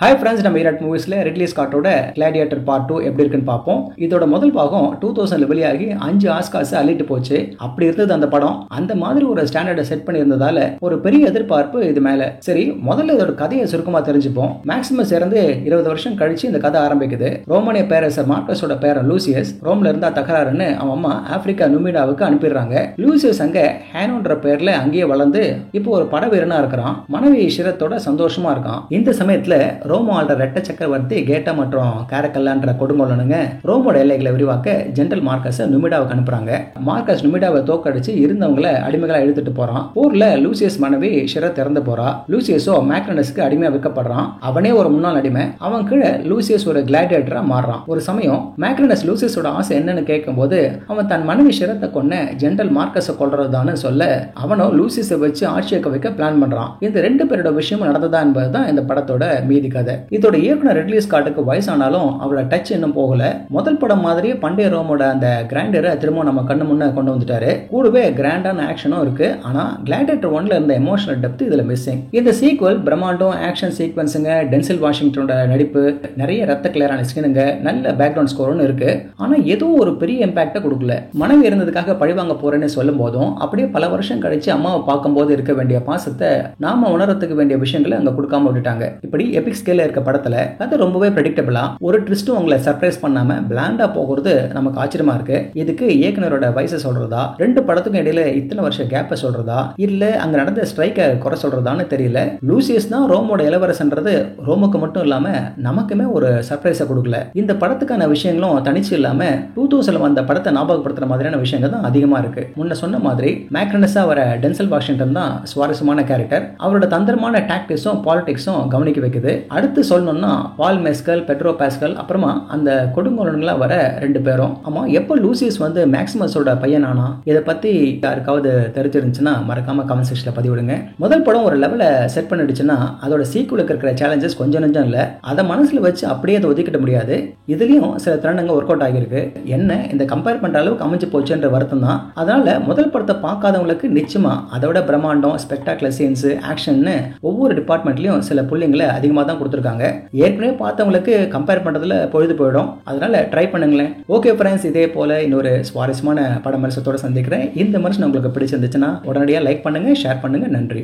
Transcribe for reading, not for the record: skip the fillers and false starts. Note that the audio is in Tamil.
ஹாய் ஃப்ரெண்ட்ஸ், நம்ம ஈராட் மூவிஸ்ல ரிட்லி ஸ்காட்டோட கிளாடியேட்டர் பார்ட் 2 எப்படி இருக்குன்னு பார்ப்போம். இதோட முதல் பாகம் 2000 வெளியாகி 5 ஆஸ்கார்ஸ் அள்ளிட்டு போச்சு. அப்படி இருந்தது அந்த படம். அந்த மாதிரி ஒரு ஸ்டாண்டர்டை செட் பண்ணி இருந்ததால ஒரு பெரிய எதிர்பார்ப்பு இது மேல. சரி, முதல்ல இதோட கதையை சுருக்கமா தெரிஞ்சுப்போம். மேக்சிமஸ் இறந்து 20 வருஷம் கழிச்சு இந்த கதை ஆரம்பிக்குது. ரோமானிய பேரரசர் மார்க்கஸோட பேரன் லூசியஸ் ரோம்ல இருந்தா தகராறுன்னு அவன் அம்மா ஆப்பிரிக்கா நுமிடாவுக்கு அனுப்பிடுறாங்க. லூசியஸ் அங்க ஹேனோன்ற பேர்ல அங்கேயே வளர்ந்து இப்போ ஒரு படவீரனா இருக்கிறான். மனைவி சிரத்தோட சந்தோஷமா இருக்கான். இந்த சமயத்துல ரோம ஆள்ற ரெட்ட சக்கரவர்த்தி கேட்டா மற்றும் காரக்கல்லான்ற கொடுங்கோலனுங்க ரோமோட எல்லைகளை விரிவாக்க ஜெனரல் மார்க்கஸ் நுமிடாவுக்கு அனுப்புறாங்க. மார்க்கஸ் நுமிடாவை தோக்கடிச்சு இருந்தவங்களை அடிமைகளா இழுத்துட்டு போறான். போர்ல லூசியஸ் மனைவி ஷிரத் இறந்து போறா. லூசியஸோ மேக்னஸுக்கு அடிமையா விற்கப்படுறான். அவனே ஒரு முன்னாள் அடிமை. அவன் கீழே லூசியஸ் ஒரு கிளாடியேட்டரா மாறுறான். ஒரு சமயம் மேக்னஸ் லூசியஸோட ஆசை என்னன்னு கேட்கும்போது அவன் தன் மனைவி ஷிரத்தை கொன்ன ஜெனரல் மார்க்கஸை கொல்றதுதான்னு சொல்ல அவனோ லூசியஸை வச்சு ஆட்சியை வைக்க பிளான் பண்றான். இந்த ரெண்டு பேரோட விஷயமும் நடந்ததா என்பதுதான் இந்த படத்தோட மீதி கதை. இதோட இயக்குனர் ரிட்லி ஸ்காட்டுக்கு வயசானாலும் அவரோட டச் இன்னும் போகல. முதல் படம் மாதிரியே பண்டைய ரோமோட அந்த கிராண்டரை திரும்ப நம்ம கண்ணு முன்ன கொண்டு வந்துட்டாரு. கூடவே கிராண்டான ஆக்ஷனும் இருக்கு. ஆனா கிளாடியேட்டர் 1ல இருந்த எமோஷனல் டெப்த் இதுல மிஸ்ஸிங். இந்த சீக்வல் பிரம்மாண்டம், ஆக்ஷன் சீக்வன்ஸுங்க, டென்சில் வாஷிங்டனோட நடிப்பு, நிறைய ரத்த கிளியரான ஸ்கின்னுங்க, நல்ல பேக்ரவுண்ட் ஸ்கோர்னு இருக்கு. ஆனா ஏதோ ஒரு பெரிய இம்பாக்ட கொடுக்கல. மனைவி இருந்ததுக்காக பழிவாங்க போறேன்னு சொல்லும் போதும் அப்படியே பல வருஷம் கழிச்சு அம்மாவை பார்க்கும்போது இருக்க வேண்டிய பாசத்தை நாம உணரத்துக்கு வேண்டிய விஷயங்களை அங்க கொடுக்காம விட்டுட்டாங்க. இப்படி எபிக் ஸ்கேல்ல இருக்க படத்துல அது ரொம்பவே பிரெடிக்டபிளா ஒரு ட்விஸ்டும் உங்களை சர்ப்ரைஸ் பண்ணாம பிளாண்டா போகிறது நமக்கு ஆச்சரியமா இருக்கு. இதுக்கு இயக்குனரோட வயசை சொல்றதா, ரெண்டு படத்துக்கும் இடையில இத்தனை வருஷம் கேப்ப சொல்றதா, இல்ல அங்க நடந்த ஸ்ட்ரைக்கை குறை சொல்றதான்னு தெரியல. லூசியஸ் தான் ரோமோட இளவரசன்றது ரோமுக்கு மட்டும் இல்லாம நமக்குமே ஒரு சர்ப்ரைஸை கொடுக்கல. இந்த படத்துக்கான விஷயங்களும் தனிச்சு இல்லாம 2000 வந்த படத்தை ஞாபகப்படுத்துற மாதிரியான விஷயங்கள் தான் அதிகமா இருக்கு. முன்ன சொன்ன மாதிரி மேக்னஸா வர டென்சல் வாஷிங்டன் தான் சுவாரஸ்யமான கேரக்டர். அவரோட தந்திரமான டாக்டிக்ஸும் பாலிடிக்ஸும் கவனிக்க வைக்குது. அடுத்து சொல்லணும்னா பால் மெஸ்கல், பெட்ரோ பாஸ்கல், அப்புறமா அந்த கொடுங்கோலன்களா வர ரெண்டு பேரும். ஆமா, எப்போ லூசியஸ் வந்து மேக்சிமஸோட பையனானா இதை பத்தி யாருக்காவது தெரிஞ்சிருந்துச்சுன்னா மறக்காம கமெண்ட் செக்ஷன்ல பதிவிடுங்க. முதல் படம் ஒரு லெவல செட் பண்ணிடுச்சுன்னா அதோட சீக்குலுக்கு இருக்கிற சேலஞ்சஸ் கொஞ்சம் நெஞ்சம் இல்ல. அதை மனசுல வச்சு அப்படியே அதை ஒதுக்கிட முடியாது. இதுலயும் சில தருணங்கள் ஒர்க் அவுட் ஆகிருக்கு. என்ன இந்த கம்பேர் பண்ற அளவுக்கு அமைஞ்சு போச்சுன்ற வருத்தம் தான். அதனால முதல் படத்தை பார்க்காதவங்களுக்கு நிச்சயமா அதோட பிரம்மாண்டம், ஸ்பெக்டாகுலர் சீன்ஸ், ஆக்ஷன் ஒவ்வொரு டிபார்ட்மெண்ட்லயும் சில புள்ளிங்களை அதிகமா தான் கொடுத்திருக்காங்க. ஏற்கனவே பார்த்தவங்களுக்கு கம்பேர் பண்றதுல பொழுது போயிடும். அதனால ட்ரை பண்ணுங்களேன். ஓகே ஃப்ரெண்ட்ஸ், இதே போல இன்னொரு சுவாரஸ்யமான பட மனுஷத்தோட சந்திக்கிறேன். இந்த மனுஷன் உங்களுக்கு பிடிச்சிருந்துச்சுன்னா உடனடியாக லைக் பண்ணுங்க, ஷேர் பண்ணுங்க. நன்றி.